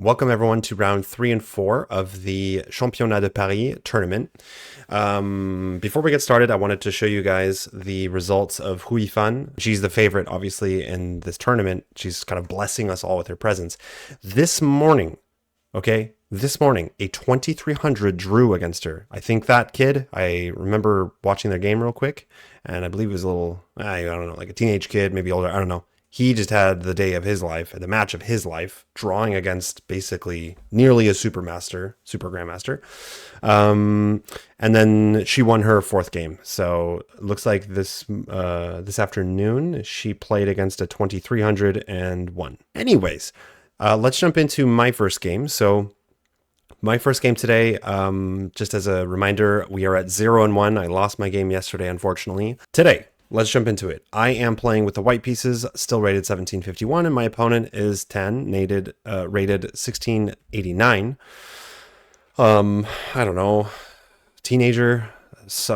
Welcome everyone to round 3 and 4 of the Championnat de Paris tournament. Before we get started, I wanted to show you guys the results of Hui Fan. She's the favorite, obviously, in this tournament. She's kind of blessing us all with her presence. This morning, a 2300 drew against her. I think that kid, I remember watching their game real quick, and I believe it was a little, I don't know, like a teenage kid, maybe older, I don't know. He just had the day of his life, the match of his life, drawing against basically nearly a super grandmaster. And then she won her fourth game. So it looks like this afternoon she played against a 2300 and won. Anyways, let's jump into my first game. So my first game today, just as a reminder, we are at 0-1. I lost my game yesterday, unfortunately. Today, let's jump into it. I am playing with the white pieces, still rated 1751, and my opponent is 10, rated 1689. I don't know, teenager,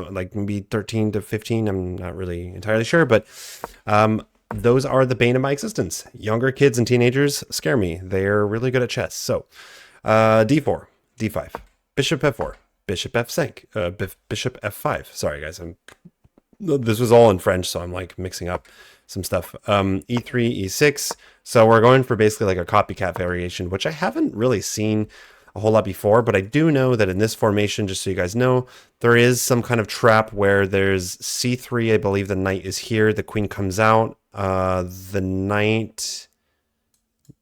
like maybe 13 to 15. I'm not really entirely sure, but those are the bane of my existence. Younger kids and teenagers scare me. They're really good at chess. So d4, d5, bishop f4, bishop f5, bishop f5. Sorry, guys, this was all in French, so I'm like mixing up some stuff. E3, E6. So we're going for basically like a copycat variation, which I haven't really seen a whole lot before, but I do know that in this formation, just so you guys know, there is some kind of trap where there's C3. I believe the knight is here. The queen comes out. The knight,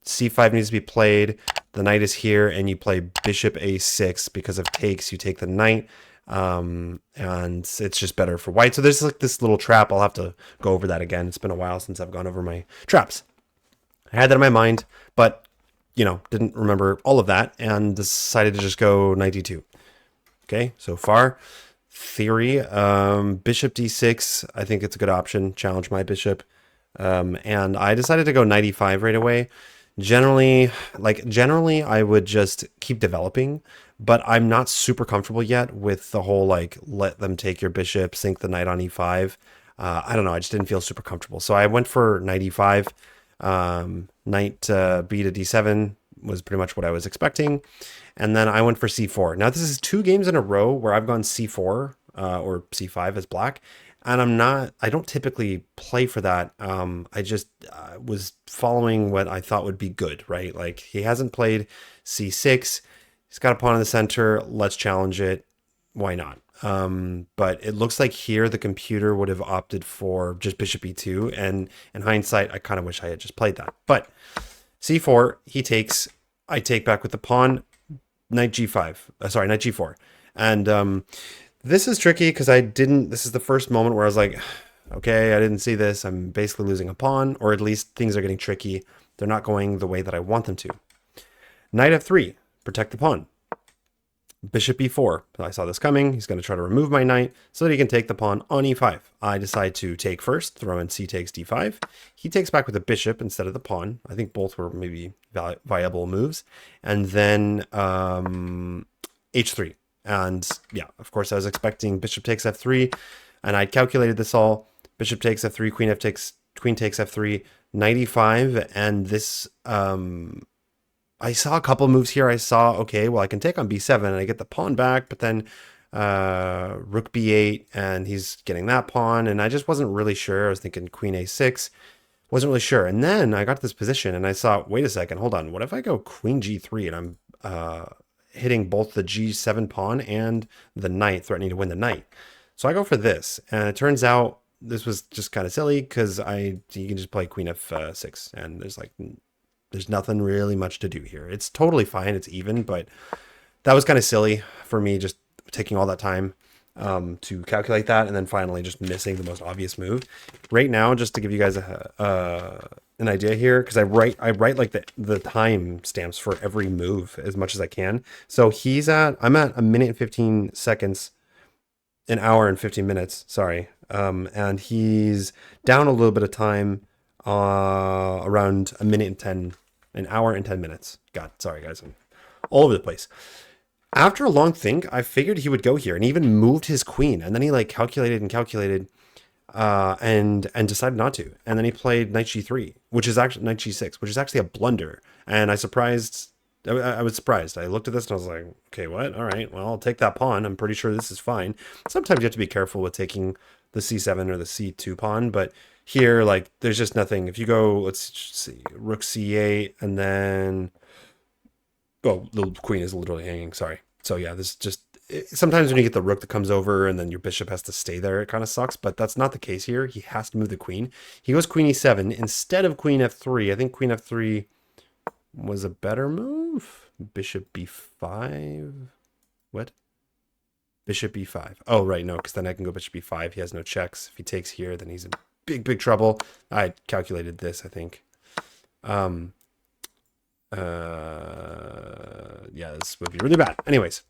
C5 needs to be played. The knight is here, and you play bishop A6 because of takes. You take the knight. And it's just better for white. So there's like this little trap. I'll have to go over that again. It's been a while since I've gone over my traps. I had that in my mind, but didn't remember all of that and decided to just go knight d2. Okay, so far theory, bishop d6. I think it's a good option. Challenge my bishop. And I decided to go knight e5 right away. Generally, I would just keep developing, but I'm not super comfortable yet with the whole, like, let them take your bishop, sink the knight on e5. I don't know. I just didn't feel super comfortable. So I went for knight e5. Knight b to d7 was pretty much what I was expecting. And then I went for c4. Now, this is 2 games in a row where I've gone c4 or c5 as black. And I don't typically play for that. I just was following what I thought would be good, right? Like, he hasn't played c6. He's got a pawn in the center. Let's challenge it. Why not? But it looks like here the computer would have opted for just bishop e2. And in hindsight, I kind of wish I had just played that. But c4, he takes. I take back with the pawn. Knight g5. Knight g4. And this is tricky because this is the first moment where I was like, okay, I didn't see this. I'm basically losing a pawn, or at least things are getting tricky. They're not going the way that I want them to. Knight f3, protect the pawn. Bishop e4. I saw this coming. He's going to try to remove my knight so that he can take the pawn on e5. I decide to take first, throw in c takes d5. He takes back with the bishop instead of the pawn. I think both were maybe viable moves. And then h3. And yeah, of course, I was expecting bishop takes f3, and I'd calculated this all. Bishop takes f3, queen takes f3, knight e5, and this. I saw a couple moves here. I saw, okay, well, I can take on b7 and I get the pawn back, but then rook b8, and he's getting that pawn, and I just wasn't really sure. I was thinking queen a6, wasn't really sure. And then I got to this position, and I saw, wait a second, hold on. What if I go queen g3, and I'm hitting both the g7 pawn and the knight, threatening to win the knight? So I go for this, and it turns out this was just kind of silly because you can just play queen f6, and there's nothing really much to do here. It's totally fine. It's even, but that was kind of silly for me, just taking all that time to calculate that, and then finally just missing the most obvious move. Right now, just to give you guys an idea here, because I write like the time stamps for every move as much as I can. So I'm at a minute and 15 seconds, an hour and 15 minutes. Sorry, and he's down a little bit of time, around an hour and 10 minutes. God, sorry guys, I'm all over the place. After a long think, I figured he would go here and even moved his queen, and then he like calculated and decided not to. And then he played knight g3, which is actually knight g6, which is actually a blunder. And I surprised I was surprised. I looked at this and I was like, okay, what? All right, well, I'll take that pawn. I'm pretty sure this is fine. Sometimes you have to be careful with taking the c7 or the c2 pawn, but here, like, there's just nothing. If you go, let's see, rook c8, and then, oh, the queen is literally hanging. Sorry. So yeah, this just sometimes when you get the rook that comes over and then your bishop has to stay there, it kind of sucks. But that's not the case here. He has to move the queen. He goes queen e7 instead of queen f3. I think queen f3 was a better move. Bishop b5. What? Bishop b5. Oh, right, no, because then I can go bishop b5. He has no checks. If he takes here, then he's in big, big trouble. I calculated this, I think. Yeah, this would be really bad. Anyways,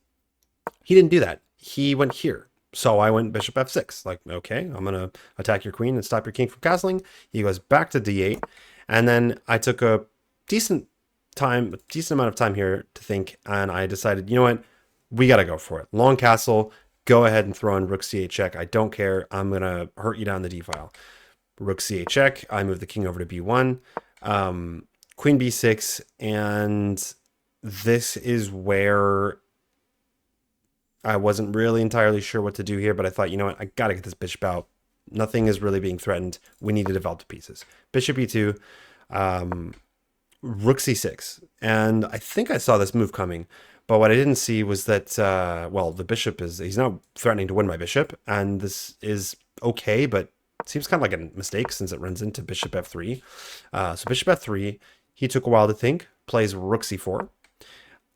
he didn't do that. He went here. So I went bishop f6. Like, okay, I'm going to attack your queen and stop your king from castling. He goes back to d8. And then I took a decent amount of time here to think. And I decided, you know what? We got to go for it. Long castle. Go ahead and throw in rook c8 check. I don't care. I'm going to hurt you down the d file. Rook c8 check. I move the king over to b1. Queen b6. And this is where I wasn't really entirely sure what to do here, but I thought, you know what, I got to get this bishop out. Nothing is really being threatened. We need to develop the pieces. Bishop e2, rook c6. And I think I saw this move coming, but what I didn't see was that, well, the bishop he's not threatening to win my bishop, and this is okay, but it seems kind of like a mistake since it runs into bishop f3. So bishop f3, he took a while to think, plays rook c4.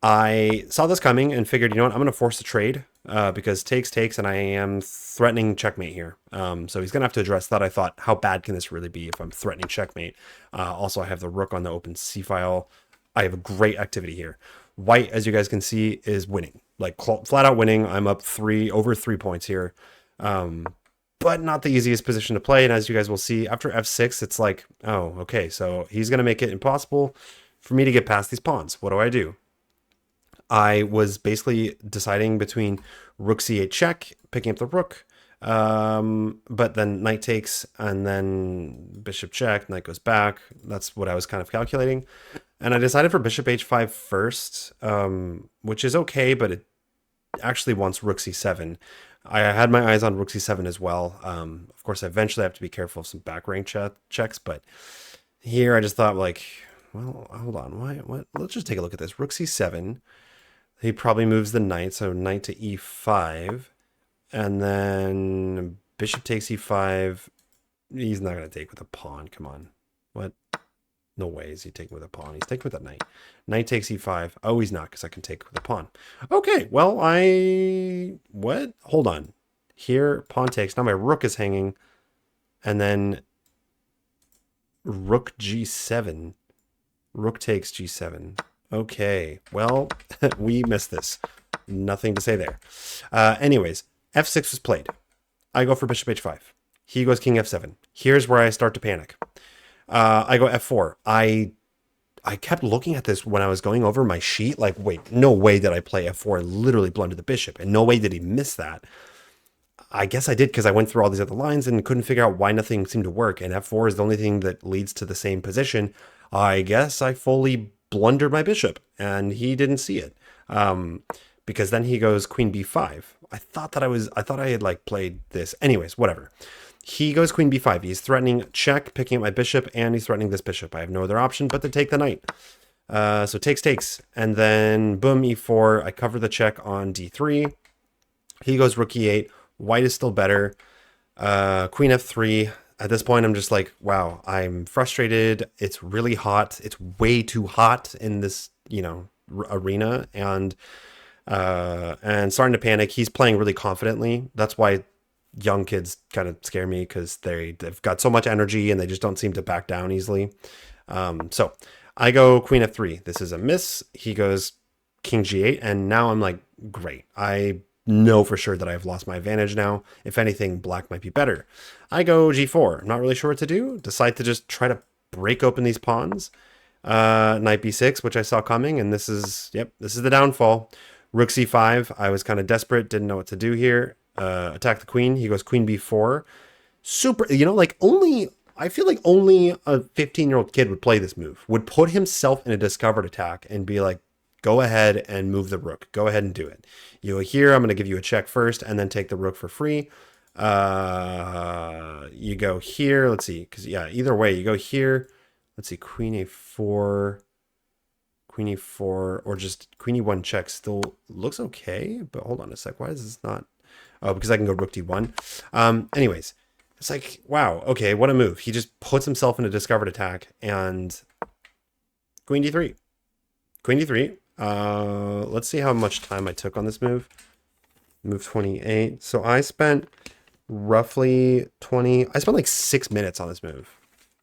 I saw this coming and figured, you know what, I'm going to force a trade because takes, and I am threatening checkmate here. So he's going to have to address that. I thought, how bad can this really be if I'm threatening checkmate? Also, I have the rook on the open c file. I have a great activity here. White, as you guys can see, is winning. Like, flat out winning. I'm up over 3 points here. But not the easiest position to play. And as you guys will see, after f6, it's like, oh, okay, so he's going to make it impossible for me to get past these pawns. What do I do? I was basically deciding between rook c8 check, picking up the rook, but then knight takes, and then bishop check, knight goes back. That's what I was kind of calculating. And I decided for bishop h5 first, which is okay, but it actually wants rook c7. I had my eyes on rook c7 as well. Of course, I eventually have to be careful of some back rank checks, but here I just thought, like, well, hold on. What? Let's just take a look at this. Rook c7. He probably moves the knight, so knight to e5, and then bishop takes e5. He's not going to take with a pawn. Come on. What? No way is he taking with a pawn. He's taking with a knight. Knight takes e5. Oh, he's not, because I can take with a pawn. Okay, well, what? Hold on. Here, pawn takes. Now my rook is hanging, and then rook g7. Rook takes g7. Okay, well, we missed this. Nothing to say there. Anyways, f6 was played. I go for bishop h5. He goes king f7. Here's where I start to panic. I go f4. I kept looking at this when I was going over my sheet, like, wait, no way did I play f4 and literally blunder the bishop, and no way did he miss that. I guess I did because I went through all these other lines and couldn't figure out why nothing seemed to work, and f4 is the only thing that leads to the same position. I guess I fully blundered my bishop, and he didn't see it. Because then he goes queen b5. I thought I had like played this. Anyways, whatever. He goes queen b5. He's threatening check, picking up my bishop, and he's threatening this bishop. I have no other option but to take the knight. So takes, and then boom, e4. I cover the check on d3. He goes rook e8. White is still better. Queen f3. At this point, I'm just like, wow, I'm frustrated. It's really hot. It's way too hot in this, arena, and starting to panic. He's playing really confidently. That's why young kids kind of scare me, because they've got so much energy and they just don't seem to back down easily. So I go queen f3. This is a miss. He goes king g8, and now I'm like, great. I know for sure that I've lost my advantage now. If anything, black might be better. I go g4. I'm not really sure what to do. Decide to just try to break open these pawns. Knight b6, which I saw coming, and this is the downfall. Rook c5. I was kind of desperate, didn't know what to do here. Attack the queen. He goes queen b4. Super, I feel like only a 15-year-old kid would play this move. Would put himself in a discovered attack and be like, Go ahead and move the rook. Go ahead and do it. You go here, I'm going to give you a check first and then take the rook for free. You go here. Let's see. Because, yeah, either way, you go here. Let's see. Queen a4. Queen e4 or just queen e1 check still looks okay. But hold on a sec. Why is this not? Oh, because I can go rook d1. Anyways, it's like, wow. Okay, what a move. He just puts himself in a discovered attack and queen d3. Queen d3. Let's see how much time I took on this move. Move 28. So I spent roughly 20. I spent like 6 minutes on this move.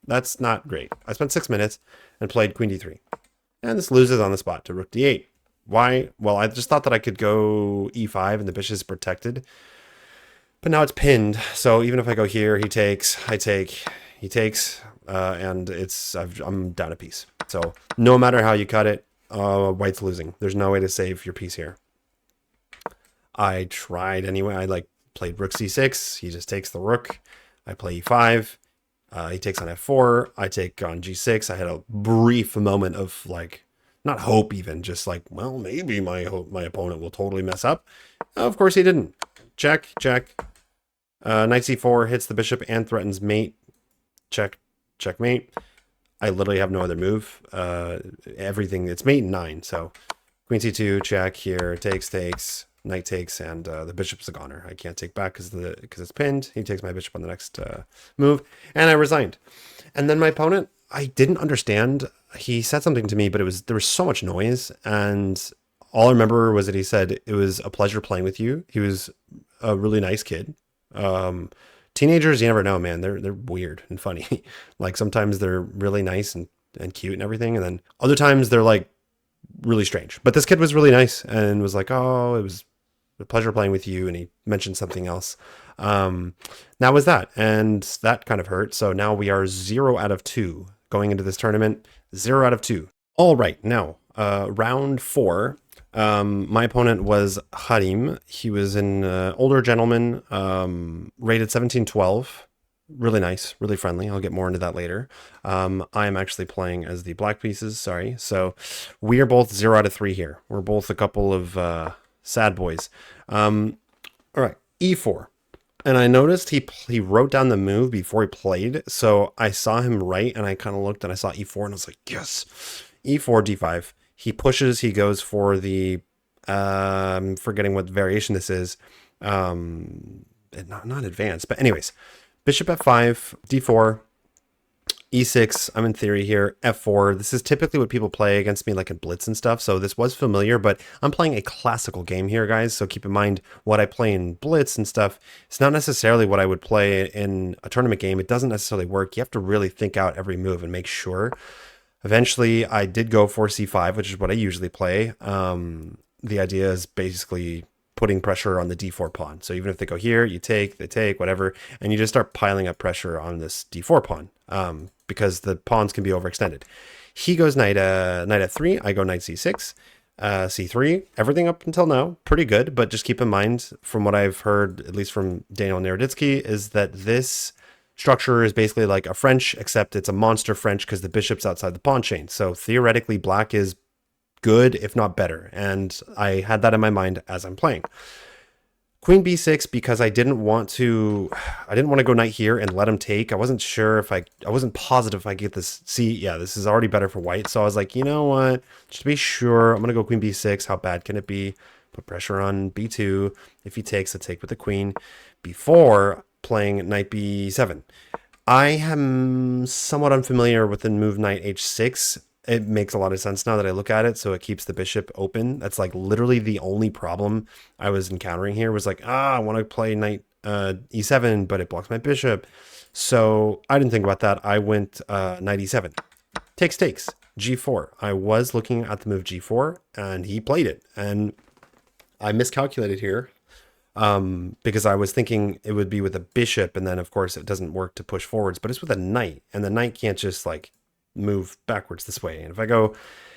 That's not great. I spent 6 minutes and played queen d3. And this loses on the spot to rook d8. Why? Well, I just thought that I could go e5 and the bishop is protected. But now it's pinned. So even if I go here, he takes, I take, he takes, and I'm down a piece. So no matter how you cut it, white's losing. There's no way to save your piece here. I tried anyway. I played rook c6. He just takes the rook. I play e5. He takes on f4. I take on g6. I had a brief moment of not hope even, just well, maybe my opponent will totally mess up. Of course he didn't. Check, check. Knight c4 hits the bishop and threatens mate. Check, checkmate. I literally have no other move. Everything, it's mate 9. So queen c2, check here, takes. Knight takes, and the bishop's a goner. I can't take back because it's pinned. He takes my bishop on the next move, and I resigned. And then my opponent, I didn't understand. He said something to me, but there was so much noise, and all I remember was that he said, "It was a pleasure playing with you." He was a really nice kid. Teenagers, you never know, man. They're weird and funny. Sometimes they're really nice and cute and everything, and then other times they're really strange. But this kid was really nice and was like, "Oh, it was a pleasure playing with you," and he mentioned something else. That was that, and that kind of hurt. So now we are 0 out of 2 going into this tournament. 0 out of 2. All right, now round 4. My opponent was Harim. He was an older gentleman, rated 1712. Really nice, really friendly. I'll get more into that later. I am actually playing as the black pieces. Sorry. So we are both 0 out of 3 here. We're both a couple of sad boys. All right, e4. And I noticed he wrote down the move before he played. So I saw him write and I kind of looked and I saw e4 and I was like, yes, e4, d5. He pushes, he goes for the, forgetting what variation this is. Not advanced, but anyways, bishop f5, d4, e6, I'm in theory here, f4. This is typically what people play against me in blitz and stuff, so this was familiar, but I'm playing a classical game here, guys, so keep in mind what I play in blitz and stuff. It's not necessarily what I would play in a tournament game. It doesn't necessarily work. You have to really think out every move and make sure. Eventually, I did go for c5, which is what I usually play. The idea is basically putting pressure on the d4 pawn. So even if they go here, you take, they take, whatever, and you just start piling up pressure on this d4 pawn because the pawns can be overextended. He goes knight f3, I go knight c6, c3. Everything up until now, pretty good, but just keep in mind, from what I've heard, at least from Daniel Naroditsky, is that this structure is basically like a French, except it's a monster French because the bishop's outside the pawn chain. So theoretically, black is good, if not better. And I had that in my mind as I'm playing. Queen b6, because I didn't want to go knight here and let him take. I wasn't sure if I wasn't positive if I get this. See, yeah, this is already better for white. So I was like, you know what? Just to be sure, I'm going to go queen b6. How bad can it be? Put pressure on b2. If he takes, let's take with the queen. Before playing knight b7. I am somewhat unfamiliar with the move knight h6. It makes a lot of sense now that I look at it, so it keeps the bishop open. That's literally the only problem I was encountering here was I want to play knight e7, but it blocks my bishop. So I didn't think about that. I went knight e7. Takes, g4. I was looking at the move g4, and he played it, and I miscalculated here. Because I was thinking it would be with a bishop, and then of course it doesn't work to push forwards, but it's with a knight, and the knight can't just move backwards this way. And if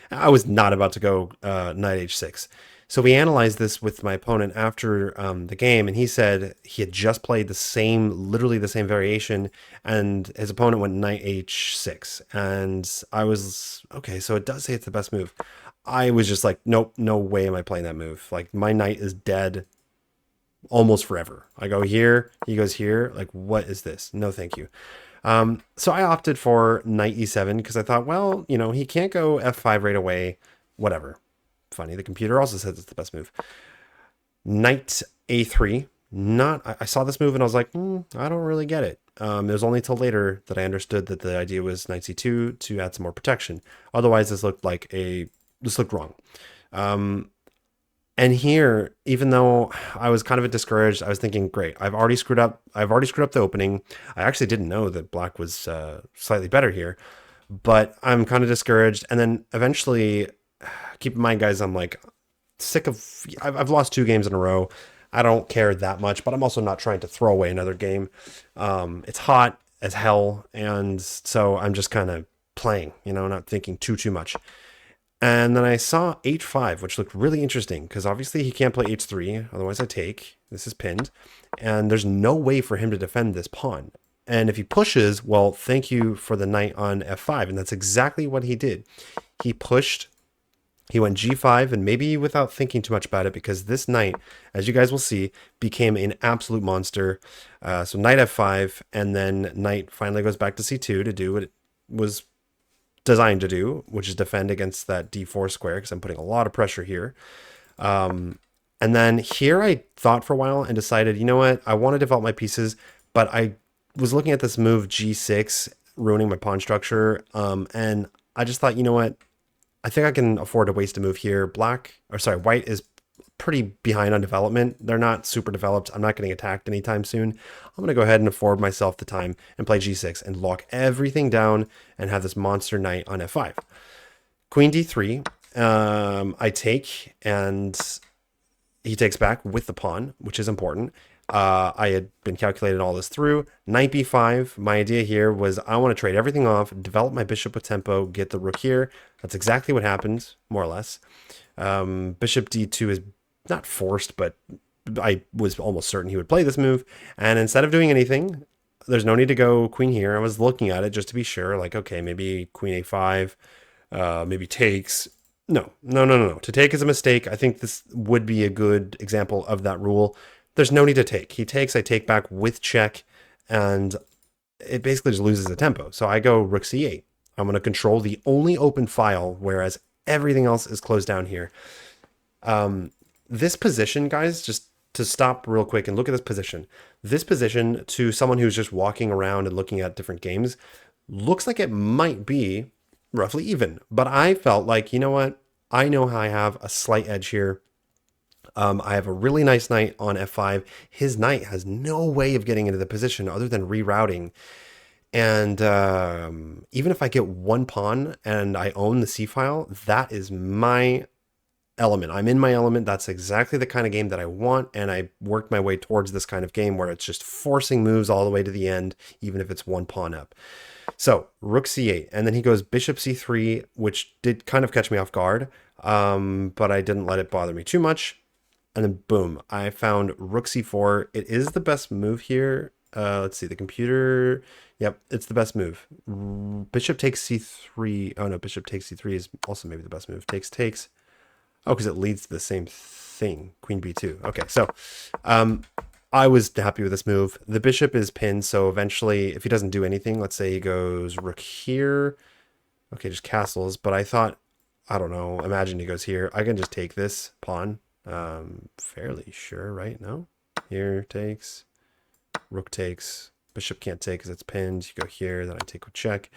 I was not about to go knight h6. So we analyzed this with my opponent after the game, and he said he had just played literally the same variation, and his opponent went knight h6. And I was, okay, so it does say it's the best move. I was just like, nope, no way am I playing that move. Like my knight is dead almost forever. I go here, he goes here. Like, what is this? No, thank you. So I opted for knight e7 because I thought, well, you know, he can't go f5 right away. Whatever. Funny, the computer also says it's the best move. Knight a3. I saw this move and I was like, I don't really get it. It was only till later that I understood that the idea was knight c2 to add some more protection. Otherwise, this looked wrong. And here, even though I was kind of discouraged, I was thinking, great, I've already screwed up the opening. I actually didn't know that black was slightly better here, but I'm kind of discouraged. And then eventually, keep in mind, guys, I'm like sick of, I've lost 2 games in a row. I don't care that much, but I'm also not trying to throw away another game. It's hot as hell, and so I'm just kind of playing, you know, not thinking too much. And then I saw h5, which looked really interesting because obviously he can't play h3, otherwise I take. This is pinned, and there's no way for him to defend this pawn. And if he pushes, well, thank you for the knight on f5, and that's exactly what he did. He pushed, he went g5, and maybe without thinking too much about it, because this knight, as you guys will see, became an absolute monster. So knight f5, and then knight finally goes back to c2 to do what it was designed to do, which is defend against that d4 square, because I'm putting a lot of pressure here. And then here I thought for a while and decided, you know what, I want to develop my pieces, but I was looking at this move g6, ruining my pawn structure, and I just thought, you know what, I think I can afford to waste a move here. White is pretty behind on development. They're not super developed. I'm not getting attacked anytime soon. I'm going to go ahead and afford myself the time and play g6 and lock everything down and have this monster knight on f5. Queen d3. I take, and he takes back with the pawn, which is important. I had been calculating all this through. Knight b5. My idea here was I want to trade everything off, develop my bishop with tempo, get the rook here. That's exactly what happened, more or less. Bishop d2 is not forced, but I was almost certain he would play this move. And instead of doing anything, there's no need to go queen here. I was looking at it just to be sure, like, okay, maybe queen a5, maybe takes. No. To take is a mistake. I think this would be a good example of that rule. There's no need to take. He takes, I take back with check, and it basically just loses the tempo. So I go rook c8. I'm going to control the only open file, whereas everything else is closed down here. This position, guys, just to stop real quick and look at this position. This position, to someone who's just walking around and looking at different games, looks like it might be roughly even. But I felt like, you know what? I know how I have a slight edge here. I have a really nice knight on f5. His knight has no way of getting into the position other than rerouting. And even if I get one pawn and I own the c file, that is my element. I'm in my element. That's exactly the kind of game that I want. And I worked my way towards this kind of game where it's just forcing moves all the way to the end, even if it's one pawn up. So rook c8, and then he goes bishop c3, which did kind of catch me off guard, but I didn't let it bother me too much. And then boom, I found rook c4. It is the best move here. Let's see, the computer. Yep, it's the best move. Bishop takes c3. Oh no, bishop takes c3 is also maybe the best move. Takes. Oh, because it leads to the same thing. Queen b2. Okay, so I was happy with this move. The bishop is pinned, so eventually, if he doesn't do anything, let's say he goes rook here. Okay, just castles. But I thought, I don't know, imagine he goes here. I can just take this pawn. Fairly sure, right? No? Here takes. Rook takes. Bishop can't take because it's pinned. You go here, then I take with check.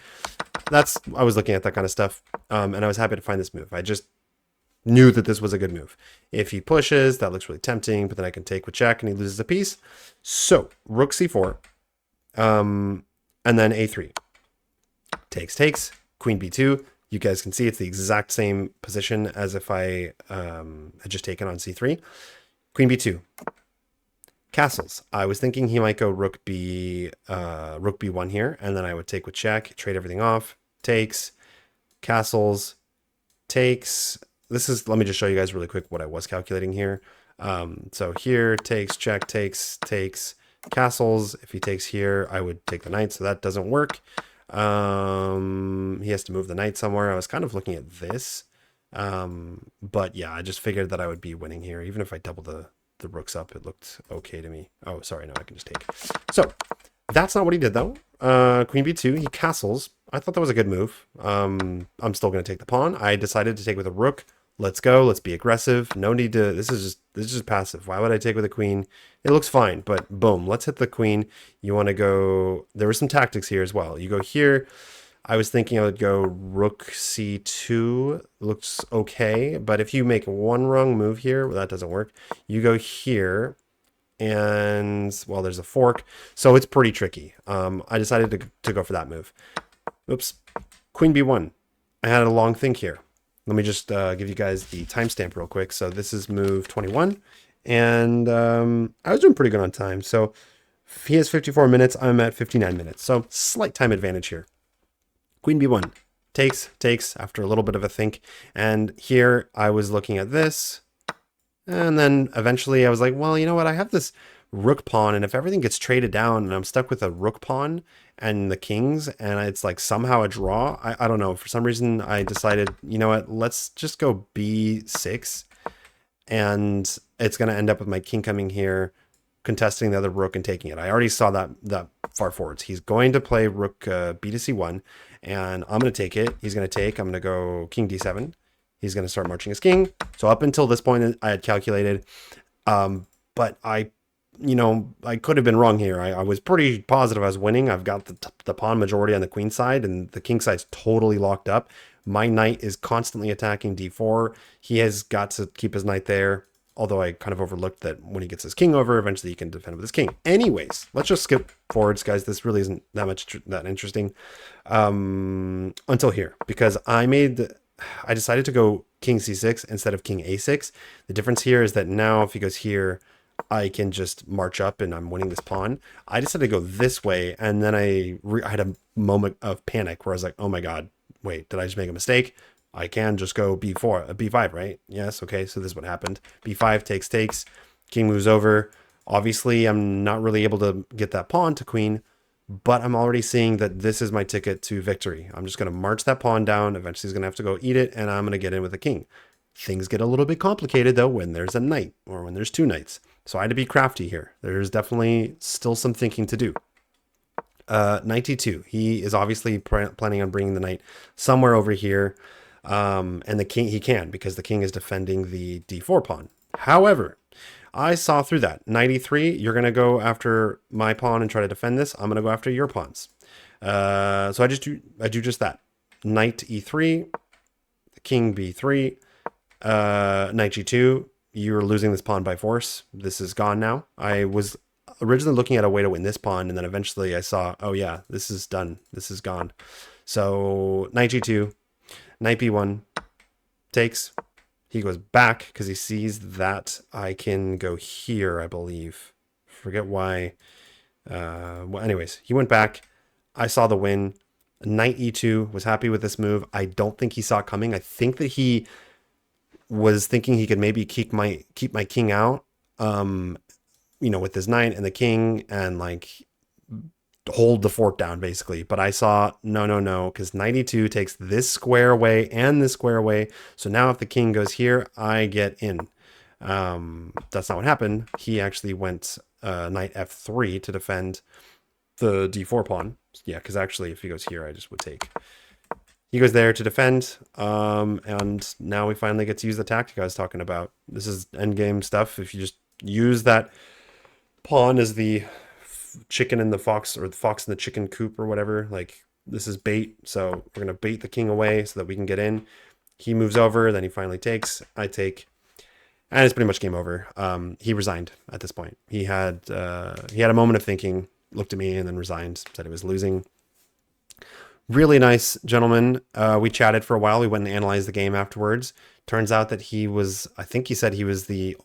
I was looking at that kind of stuff, and I was happy to find this move. I just knew that this was a good move. If he pushes, that looks really tempting, but then I can take with check and he loses a piece. So rook c4, and then a3. Takes, queen b2. You guys can see it's the exact same position as if I had just taken on c3. Queen b2. Castles. I was thinking he might go rook b1 here, and then I would take with check, trade everything off. Takes, castles, takes. Let me just show you guys really quick what I was calculating here. So here, takes, check, takes, castles. If he takes here, I would take the knight, so that doesn't work. He has to move the knight somewhere. I was kind of looking at this. But yeah, I just figured that I would be winning here. Even if I double the rooks up, it looked okay to me. Oh, sorry, no, I can just take. So that's not what he did though. Queen b2, he castles. I thought that was a good move. I'm still going to take the pawn. I decided to take with a rook. Let's go. Let's be aggressive. No need to. This is just passive. Why would I take with a queen? It looks fine, but boom. Let's hit the queen. You want to go. There were some tactics here as well. You go here. I was thinking I would go rook c2. Looks okay, but if you make one wrong move here, well, that doesn't work. You go here, and well, there's a fork, so it's pretty tricky. I decided to go for that move. Oops, queen b1. I had a long think here. Let me just give you guys the timestamp real quick. So this is move 21, and I was doing pretty good on time. So he has 54 minutes. I'm at 59 minutes. So slight time advantage here. Queen b1 takes after a little bit of a think. And here I was looking at this. And then eventually I was like, well, you know what? I have this rook pawn, and if everything gets traded down and I'm stuck with a rook pawn and the kings, and it's like somehow a draw, I don't know. For some reason, I decided, you know what? Let's just go b6, and it's going to end up with my king coming here, contesting the other rook and taking it. I already saw that far forwards. He's going to play rook b to c1, and I'm going to take it. He's going to take. I'm going to go king d7. He's going to start marching his king. So up until this point, I had calculated, but I could have been wrong here. I was pretty positive I was winning. I've got the pawn majority on the queen side, and the king side's totally locked up. My knight is constantly attacking d4. He has got to keep his knight there, although I kind of overlooked that when he gets his king over, eventually he can defend with his king. Anyways, let's just skip forwards, guys. This really isn't that interesting until here, because I decided to go king c6 instead of king a6. The difference here is that now if he goes here, I can just march up and I'm winning this pawn. I decided to go this way, and then I had a moment of panic where I was like, oh my god, wait, did I just make a mistake? I can just go b4, b5, right? Yes, okay, so this is what happened. b5 takes, king moves over. Obviously, I'm not really able to get that pawn to queen, but I'm already seeing that this is my ticket to victory. I'm just going to march that pawn down. Eventually, he's going to have to go eat it, and I'm going to get in with a king. Things get a little bit complicated, though, when there's a knight or when there's two knights. So I had to be crafty here. There's definitely still some thinking to do. Knight d2. He is obviously planning on bringing the knight somewhere over here. And the king, he can, because the king is defending the d4 pawn. However, I saw through that. Knight e3, you're going to go after my pawn and try to defend this. I'm going to go after your pawns. So I do just that. Knight e3, king b3, knight g2. You're losing this pawn by force. This is gone now. I was originally looking at a way to win this pawn, and then eventually I saw, oh yeah, this is done. This is gone. So knight g2, knight b1, takes. He goes back because he sees that I can go here, I believe. Forget why. Well, anyways, he went back. I saw the win. Knight e2, was happy with this move. I don't think he saw it coming. I think that he was thinking he could maybe keep my king out, with his knight and the king, and like hold the fort down basically. But I saw no, because knight e2 takes this square away and this square away. So now if the king goes here, I get in. That's not what happened. He actually went knight f3 to defend the d4 pawn. Yeah, because actually if he goes here, I just would take. He goes there to defend, and now we finally get to use the tactic I was talking about. This is endgame stuff. If you just use that pawn as the chicken in the fox, or the fox in the chicken coop or whatever, like this is bait. So we're going to bait the king away so that we can get in. He moves over, then he finally takes. I take, and it's pretty much game over. He resigned at this point. He had a moment of thinking, looked at me, and then resigned, said he was losing. Really nice gentleman. We chatted for a while. We went and analyzed the game afterwards. Turns out that I think he said he was the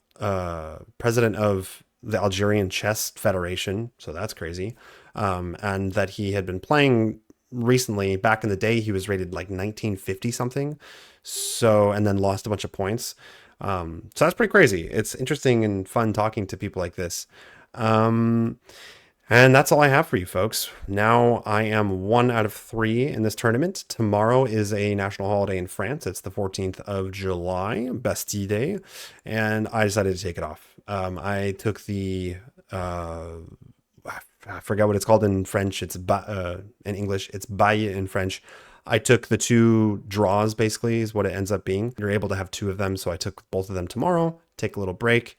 president of the Algerian Chess Federation. So that's crazy. And that he had been playing recently. Back in the day, he was rated like 1950 something. So, and then lost a bunch of points. So that's pretty crazy. It's interesting and fun talking to people like this. And that's all I have for you folks. Now I am 1 out of 3 in this tournament. Tomorrow is a national holiday in France. It's the 14th of July, Bastille Day, and I decided to take it off. I took the I forgot what it's called in French. In English. It's baille in French. I took the two draws, basically, is what it ends up being. You're able to have two of them, so I took both of them tomorrow. Take a little break,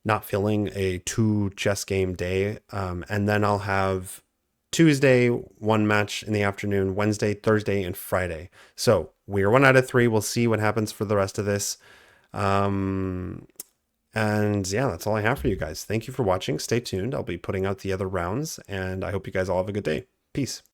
not feeling a two chess game day. And then I'll have Tuesday, one match in the afternoon, Wednesday, Thursday, and Friday. So we are 1 out of 3. We'll see what happens for the rest of this. And yeah, that's all I have for you guys. Thank you for watching. Stay tuned. I'll be putting out the other rounds, and I hope you guys all have a good day. Peace.